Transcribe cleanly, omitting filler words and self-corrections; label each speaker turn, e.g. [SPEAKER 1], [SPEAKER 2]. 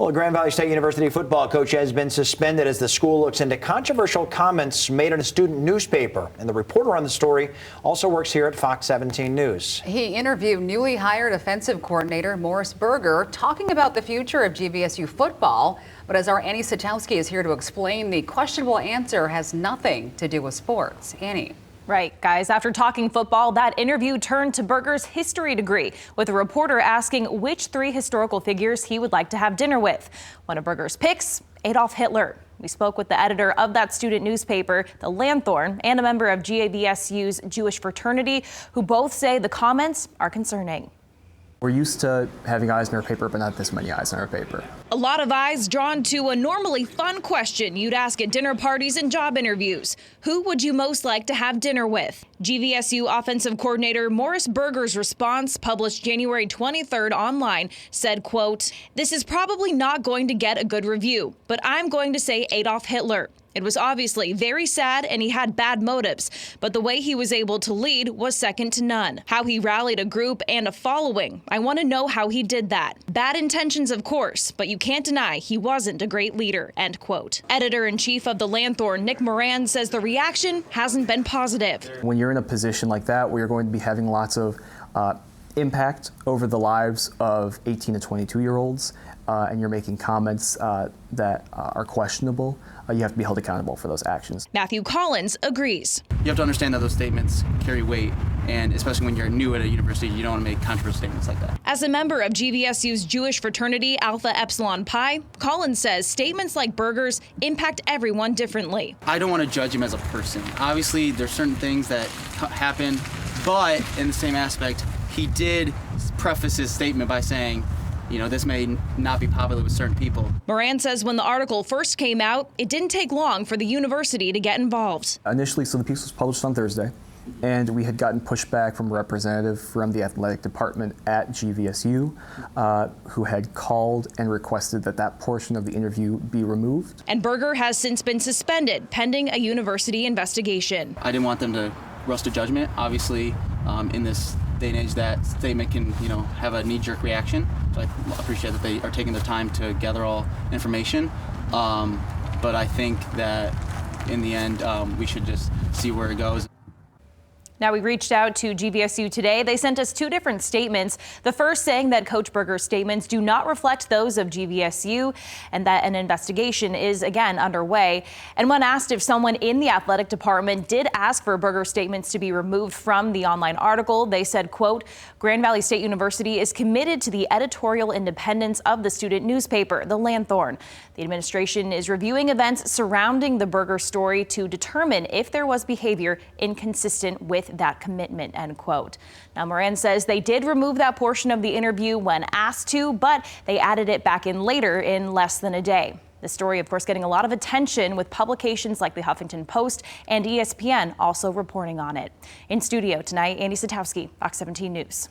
[SPEAKER 1] Well, Grand Valley State University football coach has been suspended as the school looks into controversial comments made in a student newspaper. And the reporter on the story also works here at Fox 17 News.
[SPEAKER 2] He interviewed newly hired offensive coordinator Morris Berger, talking about the future of GVSU football. But as our Annie Satowski is here to explain, the questionable answer has nothing to do with sports. Annie.
[SPEAKER 3] Right, guys. After talking football, that interview turned to Berger's history degree, with a reporter asking which 3 historical figures he would like to have dinner with. One of Berger's picks, Adolf Hitler. We spoke with the editor of that student newspaper, the Lanthorn, and a member of GVSU's Jewish fraternity, who both say the comments are concerning.
[SPEAKER 4] We're used to having eyes in our paper, but not this many eyes in our paper.
[SPEAKER 3] A lot of eyes drawn to a normally fun question you'd ask at dinner parties and job interviews. Who would you most like to have dinner with? GVSU offensive coordinator Morris Berger's response, published January 23rd online, said, quote, "This is probably not going to get a good review, but I'm going to say Adolf Hitler. It was obviously very sad and he had bad motives, but the way he was able to lead was second to none. How he rallied a group and a following. I want to know how he did that. Bad intentions, of course, but you can't deny he wasn't a great leader," end quote. Editor-in-chief of the Lanthorn, Nick Moran, says the reaction hasn't been positive.
[SPEAKER 4] When you're in a position like that where you're going to be having lots of impact over the lives of 18 to 22-year-olds, and you're making comments that are questionable, you have to be held accountable for those actions.
[SPEAKER 3] Matthew Collins agrees.
[SPEAKER 5] You have to understand that those statements carry weight, and especially when you're new at a university, you don't want to make controversial statements like that.
[SPEAKER 3] As a member of GVSU's Jewish fraternity, Alpha Epsilon Pi, Collins says statements like Berger's impact everyone differently.
[SPEAKER 5] I don't want to judge him as a person. Obviously, there's certain things that happen, but in the same aspect, he did preface his statement by saying, you know, this may not be popular with certain people.
[SPEAKER 3] Moran says when the article first came out, it didn't take long for the university to get involved.
[SPEAKER 4] Initially, so the piece was published on Thursday, and we had gotten pushback from a representative from the athletic department at GVSU who had called and requested that that portion of the interview be removed.
[SPEAKER 3] And Berger has since been suspended pending a university investigation.
[SPEAKER 5] I didn't want them to rush to judgment. Obviously, in this day and age, that statement can, you know, have a knee-jerk reaction. So I appreciate that they are taking the time to gather all information. But I think that in the end, we should just see where it goes.
[SPEAKER 3] Now, we reached out to GVSU today. They sent us 2 different statements. The first saying that Coach Berger's statements do not reflect those of GVSU and that an investigation is again underway. And when asked if someone in the athletic department did ask for Berger's statements to be removed from the online article, they said, quote, "Grand Valley State University is committed to the editorial independence of the student newspaper, the Lanthorn. The administration is reviewing events surrounding the Berger story to determine if there was behavior inconsistent with that commitment," end quote. Now, Moran says they did remove that portion of the interview when asked to, but they added it back in later in less than a day. The story, of course, getting a lot of attention with publications like the Huffington Post and ESPN also reporting on it. In studio tonight, Annie Satowski, Fox 17 News.